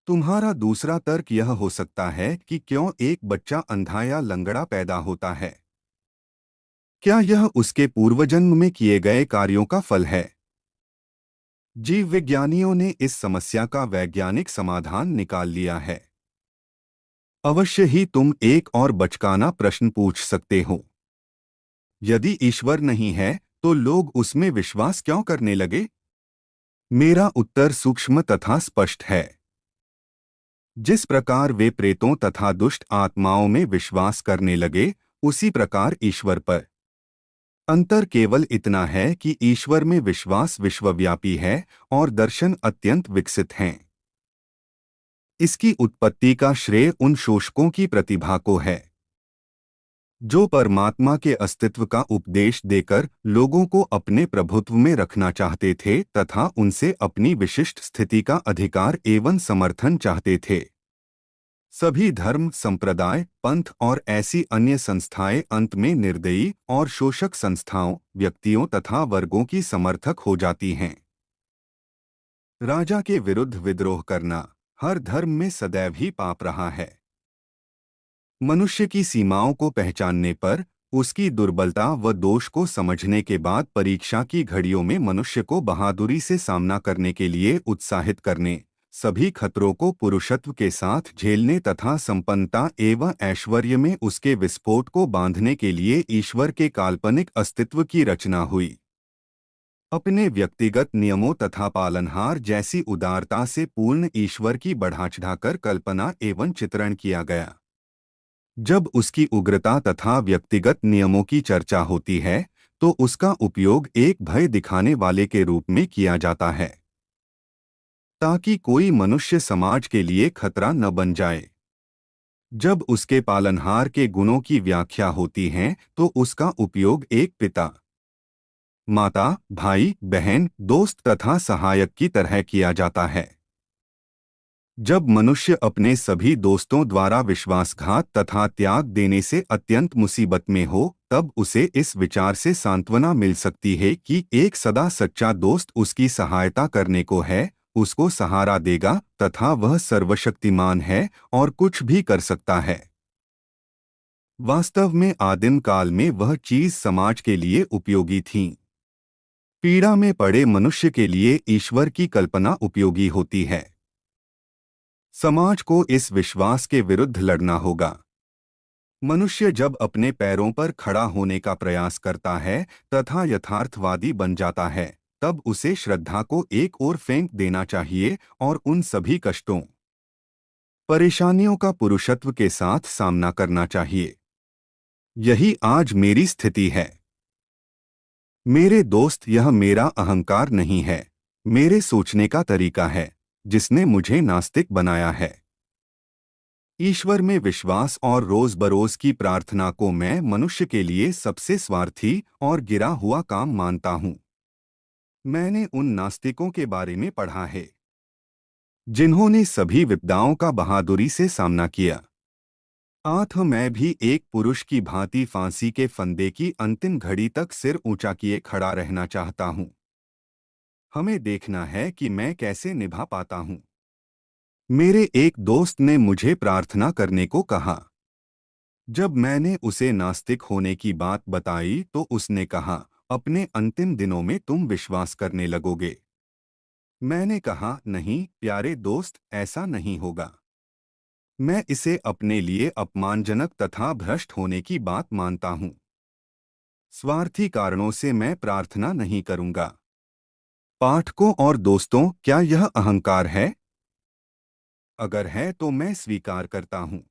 तुम्हारा दूसरा तर्क यह हो सकता है कि क्यों एक बच्चा अंधा या लंगड़ा पैदा होता है। क्या यह उसके पूर्वजन्म में किए गए कार्यों का फल है? जीव विज्ञानियों ने इस समस्या का वैज्ञानिक समाधान निकाल लिया है। अवश्य ही तुम एक और बचकाना प्रश्न पूछ सकते हो। यदि ईश्वर नहीं है तो लोग उसमें विश्वास क्यों करने लगे? मेरा उत्तर सूक्ष्म तथा स्पष्ट है। जिस प्रकार वे प्रेतों तथा दुष्ट आत्माओं में विश्वास करने लगे, उसी प्रकार ईश्वर पर। अंतर केवल इतना है कि ईश्वर में विश्वास विश्वव्यापी है और दर्शन अत्यंत विकसित हैं। इसकी उत्पत्ति का श्रेय उन शोषकों की प्रतिभा को है, जो परमात्मा के अस्तित्व का उपदेश देकर लोगों को अपने प्रभुत्व में रखना चाहते थे तथा उनसे अपनी विशिष्ट स्थिति का अधिकार एवं समर्थन चाहते थे। सभी धर्म, संप्रदाय, पंथ और ऐसी अन्य संस्थाएं अंत में निर्दयी और शोषक संस्थाओं, व्यक्तियों तथा वर्गों की समर्थक हो जाती हैं। राजा के विरुद्ध विद्रोह करना हर धर्म में सदैव ही पाप रहा है। मनुष्य की सीमाओं को पहचानने पर, उसकी दुर्बलता व दोष को समझने के बाद परीक्षा की घड़ियों में मनुष्य को बहादुरी से सामना करने के लिए उत्साहित करने, सभी खतरों को पुरुषत्व के साथ झेलने तथा संपन्नता एवं ऐश्वर्य में उसके विस्फोट को बांधने के लिए ईश्वर के काल्पनिक अस्तित्व की रचना हुई। अपने व्यक्तिगत नियमों तथा पालनहार जैसी उदारता से पूर्ण ईश्वर की बढ़ा-चढ़ाकर कल्पना एवं चित्रण किया गया। जब उसकी उग्रता तथा व्यक्तिगत नियमों की चर्चा होती है, तो उसका उपयोग एक भय दिखाने वाले के रूप में किया जाता है, ताकि कोई मनुष्य समाज के लिए खतरा न बन जाए। जब उसके पालनहार के गुणों की व्याख्या होती है, तो उसका उपयोग एक पिता, माता, भाई, बहन, दोस्त तथा सहायक की तरह किया जाता है। जब मनुष्य अपने सभी दोस्तों द्वारा विश्वासघात तथा त्याग देने से अत्यंत मुसीबत में हो, तब उसे इस विचार से सांत्वना मिल सकती है कि एक सदा सच्चा दोस्त उसकी सहायता करने को है, उसको सहारा देगा तथा वह सर्वशक्तिमान है और कुछ भी कर सकता है। वास्तव में आदिम काल में वह चीज समाज के लिए उपयोगी थी। पीड़ा में पड़े मनुष्य के लिए ईश्वर की कल्पना उपयोगी होती है। समाज को इस विश्वास के विरुद्ध लड़ना होगा। मनुष्य जब अपने पैरों पर खड़ा होने का प्रयास करता है तथा यथार्थवादी बन जाता है, तब उसे श्रद्धा को एक ओर फेंक देना चाहिए और उन सभी कष्टों, परेशानियों का पुरुषत्व के साथ सामना करना चाहिए। यही आज मेरी स्थिति है। मेरे दोस्त, यह मेरा अहंकार नहीं है, मेरे सोचने का तरीका है, जिसने मुझे नास्तिक बनाया है। ईश्वर में विश्वास और रोज बरोज की प्रार्थना को मैं मनुष्य के लिए सबसे स्वार्थी और गिरा हुआ काम मानता हूँ। मैंने उन नास्तिकों के बारे में पढ़ा है, जिन्होंने सभी विपदाओं का बहादुरी से सामना किया। मैं भी एक पुरुष की भांति फांसी के फंदे की अंतिम घड़ी तक सिर ऊंचा किए खड़ा रहना चाहता हूँ। हमें देखना है कि मैं कैसे निभा पाता हूँ। मेरे एक दोस्त ने मुझे प्रार्थना करने को कहा। जब मैंने उसे नास्तिक होने की बात बताई तो उसने कहा, अपने अंतिम दिनों में तुम विश्वास करने लगोगे। मैंने कहा, नहीं प्यारे दोस्त, ऐसा नहीं होगा। मैं इसे अपने लिए अपमानजनक तथा भ्रष्ट होने की बात मानता हूँ। स्वार्थी कारणों से मैं प्रार्थना नहीं करूँगा। पाठकों और दोस्तों, क्या यह अहंकार है? अगर है तो मैं स्वीकार करता हूँ।